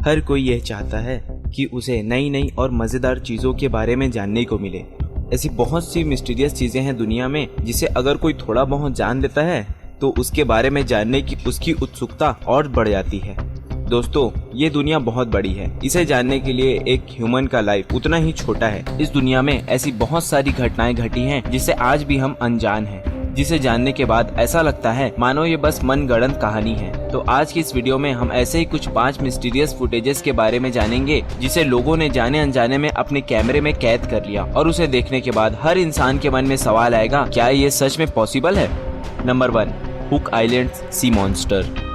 हर कोई यह चाहता है कि उसे नई नई और मज़ेदार चीज़ों के बारे में जानने को मिले। ऐसी बहुत सी मिस्टीरियस चीज़ें हैं दुनिया में जिसे अगर कोई थोड़ा बहुत जान लेता है तो उसके बारे में जानने की उसकी उत्सुकता और बढ़ जाती है। दोस्तों, ये दुनिया बहुत बड़ी है। इसे जानने के लिए एक ह्यूमन का लाइफ उतना ही छोटा है। इस दुनिया में ऐसी बहुत सारी घटनाएं घटी हैं जिसे आज भी हम अनजान हैं, जिसे जानने के बाद ऐसा लगता है मानो ये बस मनगढ़ंत कहानी है। तो आज की इस वीडियो में हम ऐसे ही कुछ 5 मिस्टीरियस फुटेजेस के बारे में जानेंगे जिसे लोगों ने जाने अनजाने में अपने कैमरे में कैद कर लिया, और उसे देखने के बाद हर इंसान के मन में सवाल आएगा, क्या ये सच में पॉसिबल है? Number 1, hook island sea monster.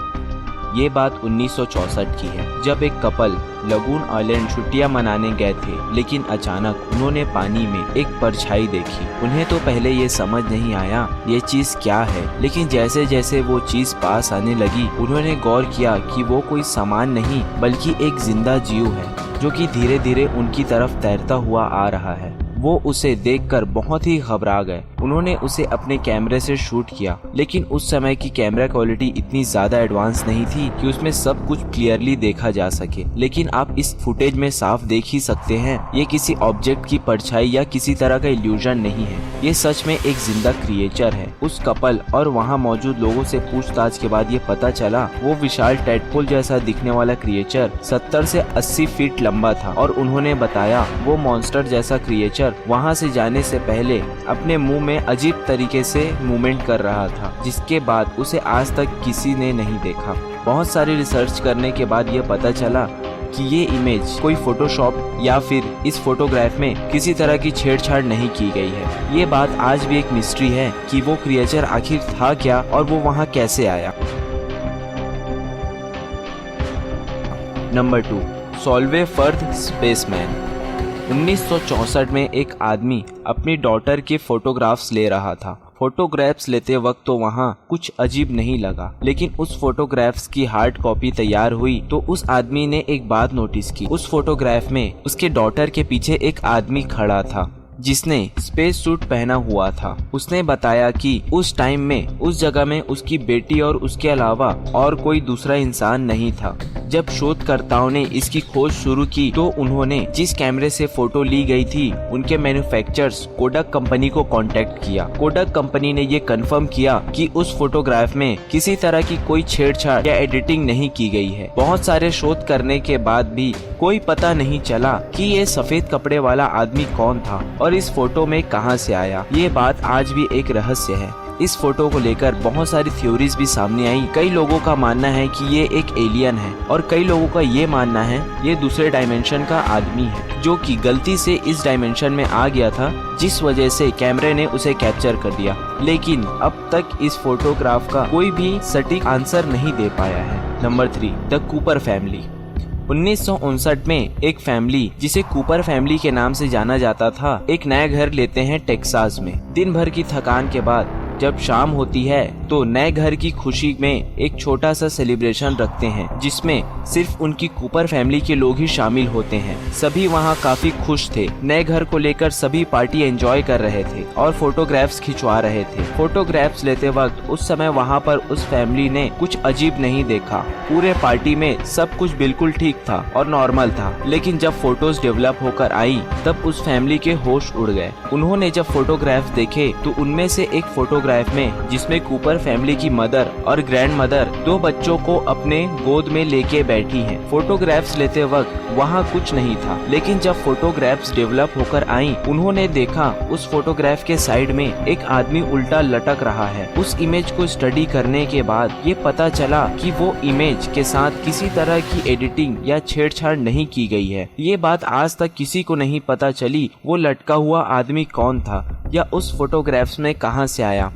ये बात 1964 की है, जब एक कपल लगून आइलैंड छुट्टियां मनाने गए थे, लेकिन अचानक उन्होंने पानी में एक परछाई देखी। उन्हें तो पहले ये समझ नहीं आया ये चीज क्या है, लेकिन जैसे जैसे वो चीज पास आने लगी उन्होंने गौर किया कि वो कोई सामान नहीं बल्कि एक जिंदा जीव है जो कि धीरे धीरे उनकी तरफ तैरता हुआ आ रहा है। वो उसे देखकर बहुत ही घबरा गए। उन्होंने उसे अपने कैमरे से शूट किया, लेकिन उस समय की कैमरा क्वालिटी इतनी ज्यादा एडवांस नहीं थी कि उसमें सब कुछ क्लियरली देखा जा सके। लेकिन आप इस फुटेज में साफ देख ही सकते हैं, ये किसी ऑब्जेक्ट की परछाई या किसी तरह का इल्यूजन नहीं है। ये सच में एक जिंदा क्रिएचर है। उस कपल और वहाँ मौजूद लोगों से पूछताछ के बाद ये पता चला वो विशाल टेडपोल जैसा दिखने वाला क्रिएचर 70 से 80 फीट लंबा था, और उन्होंने बताया वो मॉन्स्टर जैसा क्रिएचर वहाँ से जाने से पहले अपने मुंह में अजीब तरीके से मूवमेंट कर रहा था, जिसके बाद उसे आज तक किसी ने नहीं देखा। बहुत सारी रिसर्च करने के बाद यह पता चला कि ये इमेज कोई फोटोशॉप या फिर इस फोटोग्राफ में किसी तरह की छेड़छाड़ नहीं की गई है। ये बात आज भी एक मिस्ट्री है कि वो क्रिएचर आखिर था क्या और वो वहाँ कैसे आया। Number 2, Solvay fourth spaceman. 1964 में एक आदमी अपनी डॉटर के फोटोग्राफ्स ले रहा था। फोटोग्राफ्स लेते वक्त तो वहाँ कुछ अजीब नहीं लगा, लेकिन उस फोटोग्राफ्स की हार्ड कॉपी तैयार हुई तो उस आदमी ने एक बात नोटिस की। उस फोटोग्राफ में उसके डॉटर के पीछे एक आदमी खड़ा था जिसने स्पेस सूट पहना हुआ था। उसने बताया कि उस टाइम में उस जगह में उसकी बेटी और उसके अलावा और कोई दूसरा इंसान नहीं था। जब शोधकर्ताओं ने इसकी खोज शुरू की तो उन्होंने जिस कैमरे से फोटो ली गई थी उनके मैन्युफैक्चरर्स कोडक कंपनी को कांटेक्ट किया। कोडक कंपनी ने ये कंफर्म किया कि उस फोटोग्राफ में किसी तरह की कोई छेड़छाड़ या एडिटिंग नहीं की गई है। बहुत सारे शोध करने के बाद भी कोई पता नहीं चला कि ये सफेद कपड़े वाला आदमी कौन था और इस फोटो में कहां से आया। ये बात आज भी एक रहस्य है। इस फोटो को लेकर बहुत सारी थ्योरीज भी सामने आई। कई लोगों का मानना है कि ये एक एलियन है और कई लोगों का ये मानना है ये दूसरे डायमेंशन का आदमी है जो कि गलती से इस डायमेंशन में आ गया था, जिस वजह से कैमरे ने उसे कैप्चर कर दिया। लेकिन अब तक इस फोटोग्राफ का कोई भी सटीक आंसर नहीं दे पाया है। Number 3, the Cooper family. 1959 में एक फैमिली जिसे कूपर फैमिली के नाम से जाना जाता था एक नया घर लेते हैं टेक्सास में। दिन भर की थकान के बाद जब शाम होती है तो नए घर की खुशी में एक छोटा सा सेलिब्रेशन रखते हैं जिसमें सिर्फ उनकी कूपर फैमिली के लोग ही शामिल होते हैं। सभी वहाँ काफी खुश थे। नए घर को लेकर सभी पार्टी एंजॉय कर रहे थे और फोटोग्राफ्स खिंचवा रहे थे। फोटोग्राफ्स लेते वक्त उस समय वहाँ पर उस फैमिली ने कुछ अजीब नहीं देखा। पूरे पार्टी में सब कुछ बिल्कुल ठीक था और नॉर्मल था, लेकिन जब फोटोज डेवलप होकर आई तब उस फैमिली के होश उड़ गए। उन्होंने जब फोटोग्राफ्स देखे तो उनमें से एक फोटोग्राफ में जिसमें कूपर फैमिली की मदर और ग्रैंड मदर 2 बच्चों को अपने गोद में लेके बैठी हैं। फोटोग्राफ्स लेते वक्त वहाँ कुछ नहीं था, लेकिन जब फोटोग्राफ्स डेवलप होकर आई उन्होंने देखा उस फोटोग्राफ के साइड में एक आदमी उल्टा लटक रहा है। उस इमेज को स्टडी करने के बाद ये पता चला कि वो इमेज के साथ किसी तरह की एडिटिंग या छेड़छाड़ नहीं की गई है। ये बात आज तक किसी को नहीं पता चली वो लटका हुआ आदमी कौन था या उस फोटोग्राफ्स में कहां से आया।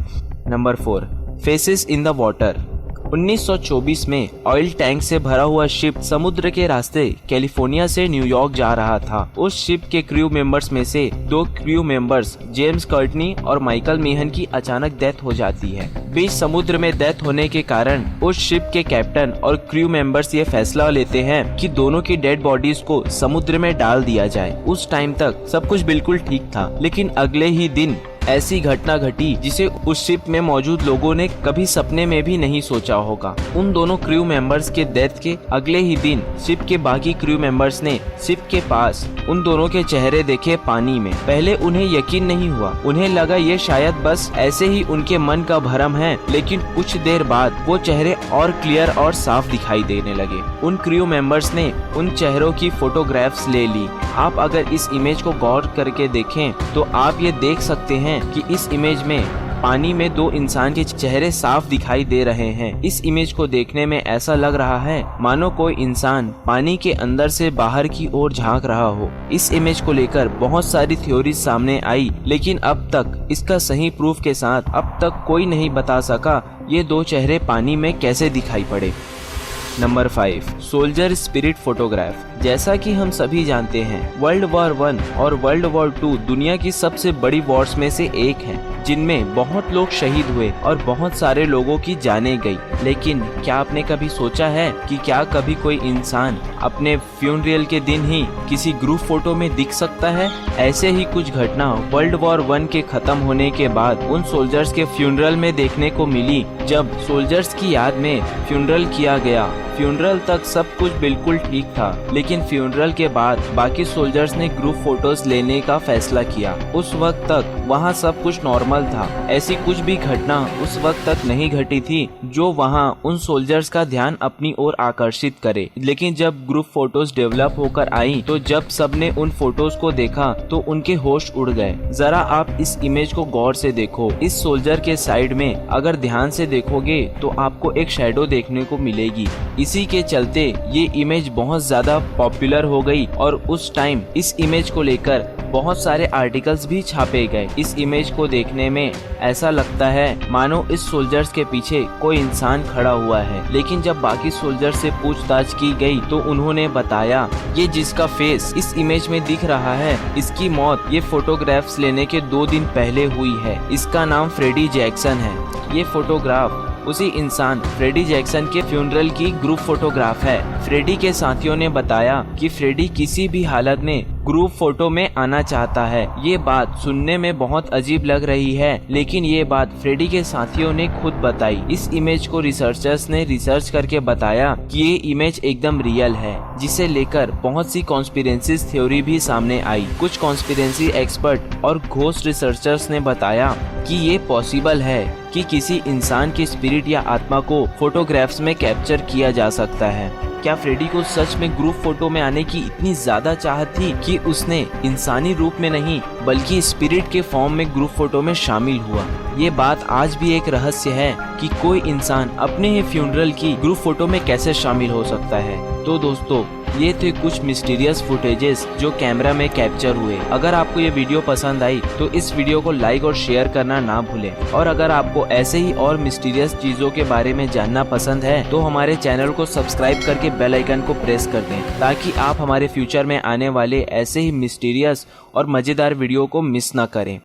Number 4, faces in the water. 1924 में ऑयल टैंक से भरा हुआ शिप समुद्र के रास्ते कैलिफोर्निया से न्यूयॉर्क जा रहा था। उस शिप के क्रू मेंबर्स में से 2 क्रू मेंबर्स जेम्स कर्टनी और माइकल मेहन की अचानक डेथ हो जाती है। बीच समुद्र में डेथ होने के कारण उस शिप के कैप्टन और क्रू मेंबर्स ये फैसला लेते हैं कि दोनों की डेड बॉडीज को समुद्र में डाल दिया जाए। उस टाइम तक सब कुछ बिल्कुल ठीक था, लेकिन अगले ही दिन ऐसी घटना घटी जिसे उस शिप में मौजूद लोगों ने कभी सपने में भी नहीं सोचा होगा। उन दोनों क्रू मेंबर्स के डेथ के अगले ही दिन शिप के बाकी क्रू मेंबर्स ने शिप के पास उन दोनों के चेहरे देखे पानी में। पहले उन्हें यकीन नहीं हुआ, उन्हें लगा ये शायद बस ऐसे ही उनके मन का भ्रम है, लेकिन कुछ देर बाद वो चेहरे और क्लियर और साफ दिखाई देने लगे। उन क्रू मेंबर्स ने उन चेहरों की फोटोग्राफ्स ले ली। आप अगर इस इमेज को गौर करके देखें तो आप ये देख सकते हैं कि इस इमेज में पानी में दो इंसान के चेहरे साफ दिखाई दे रहे हैं। इस इमेज को देखने में ऐसा लग रहा है मानो कोई इंसान पानी के अंदर से बाहर की ओर झांक रहा हो। इस इमेज को लेकर बहुत सारी थ्योरीज सामने आई, लेकिन अब तक इसका सही प्रूफ के साथ अब तक कोई नहीं बता सका ये दो चेहरे पानी में कैसे दिखाई पड़े। Number 5, soldier spirit photograph. जैसा कि हम सभी जानते हैं, वर्ल्ड वॉर 1 और वर्ल्ड वॉर 2 दुनिया की सबसे बड़ी वॉर्स में से एक है, जिनमें बहुत लोग शहीद हुए और बहुत सारे लोगों की जानें गई। लेकिन क्या आपने कभी सोचा है कि क्या कभी कोई इंसान अपने फ्यूनरल के दिन ही किसी ग्रुप फोटो में दिख सकता है? ऐसे ही कुछ घटना वर्ल्ड वॉर 1 के खत्म होने के बाद उन सोल्जर्स के फ्यूनरल में देखने को मिली। जब सोल्जर्स की याद में फ्यूनरल किया गया, फ्यूनरल तक सब कुछ बिल्कुल ठीक था, लेकिन फ्यूनरल के बाद बाकी सोल्जर्स ने ग्रुप फोटोज लेने का फैसला किया। उस वक्त तक वहाँ सब कुछ नॉर्मल था, ऐसी कुछ भी घटना उस वक्त तक नहीं घटी थी जो वहाँ उन सोल्जर्स का ध्यान अपनी ओर आकर्षित करे। लेकिन जब ग्रुप फोटोज डेवलप होकर आई तो जब सबने उन फोटोज को देखा तो उनके होश उड़ गए। जरा आप इस इमेज को गौर से देखो। इस सोल्जर के साइड में अगर ध्यान से देखोगे तो आपको एक शैडो देखने को मिलेगी। इसी के चलते ये इमेज बहुत ज्यादा पॉपुलर हो गई और उस टाइम इस इमेज को लेकर बहुत सारे आर्टिकल्स भी छापे गए। इस इमेज को देखने में ऐसा लगता है मानो इस सोल्जर्स के पीछे कोई इंसान खड़ा हुआ है। लेकिन जब बाकी सोल्जर से पूछताछ की गई तो उन्होंने बताया ये जिसका फेस इस इमेज में दिख रहा है, इसकी मौत ये फोटोग्राफ्स लेने के 2 दिन पहले हुई है। इसका नाम फ्रेडी जैक्सन है। ये फोटोग्राफ उसी इंसान फ्रेडी जैक्सन के फ्यूनरल की ग्रुप फोटोग्राफ है। फ्रेडी के साथियों ने बताया कि फ्रेडी किसी भी हालत में ग्रुप फोटो में आना चाहता है। ये बात सुनने में बहुत अजीब लग रही है, लेकिन ये बात फ्रेडी के साथियों ने खुद बताई। इस इमेज को रिसर्चर्स ने रिसर्च करके बताया कि ये इमेज एकदम रियल है, जिसे लेकर बहुत सी कॉन्स्पिरेंसीज थ्योरी भी सामने आई। कुछ कॉन्स्पिरेंसी एक्सपर्ट और घोस्ट रिसर्चर्स ने बताया कि ये पॉसिबल है कि किसी इंसान की स्पिरिट या आत्मा को फोटोग्राफ्स में कैप्चर किया जा सकता है। क्या फ्रेडी को सच में ग्रुप फोटो में आने की इतनी ज्यादा चाहत थी कि उसने इंसानी रूप में नहीं बल्कि स्पिरिट के फॉर्म में ग्रुप फोटो में शामिल हुआ? ये बात आज भी एक रहस्य है कि कोई इंसान अपने ही फ्यूनरल की ग्रुप फोटो में कैसे शामिल हो सकता है। तो दोस्तों, ये थे कुछ मिस्टीरियस फुटेजेस जो कैमरा में कैप्चर हुए। अगर आपको ये वीडियो पसंद आई तो इस वीडियो को लाइक और शेयर करना ना भूलें। और अगर आपको ऐसे ही और मिस्टीरियस चीजों के बारे में जानना पसंद है तो हमारे चैनल को सब्सक्राइब करके बेल आइकन को प्रेस कर दें, ताकि आप हमारे फ्यूचर में आने वाले ऐसे ही मिस्टीरियस और मजेदार वीडियो को मिस ना करें।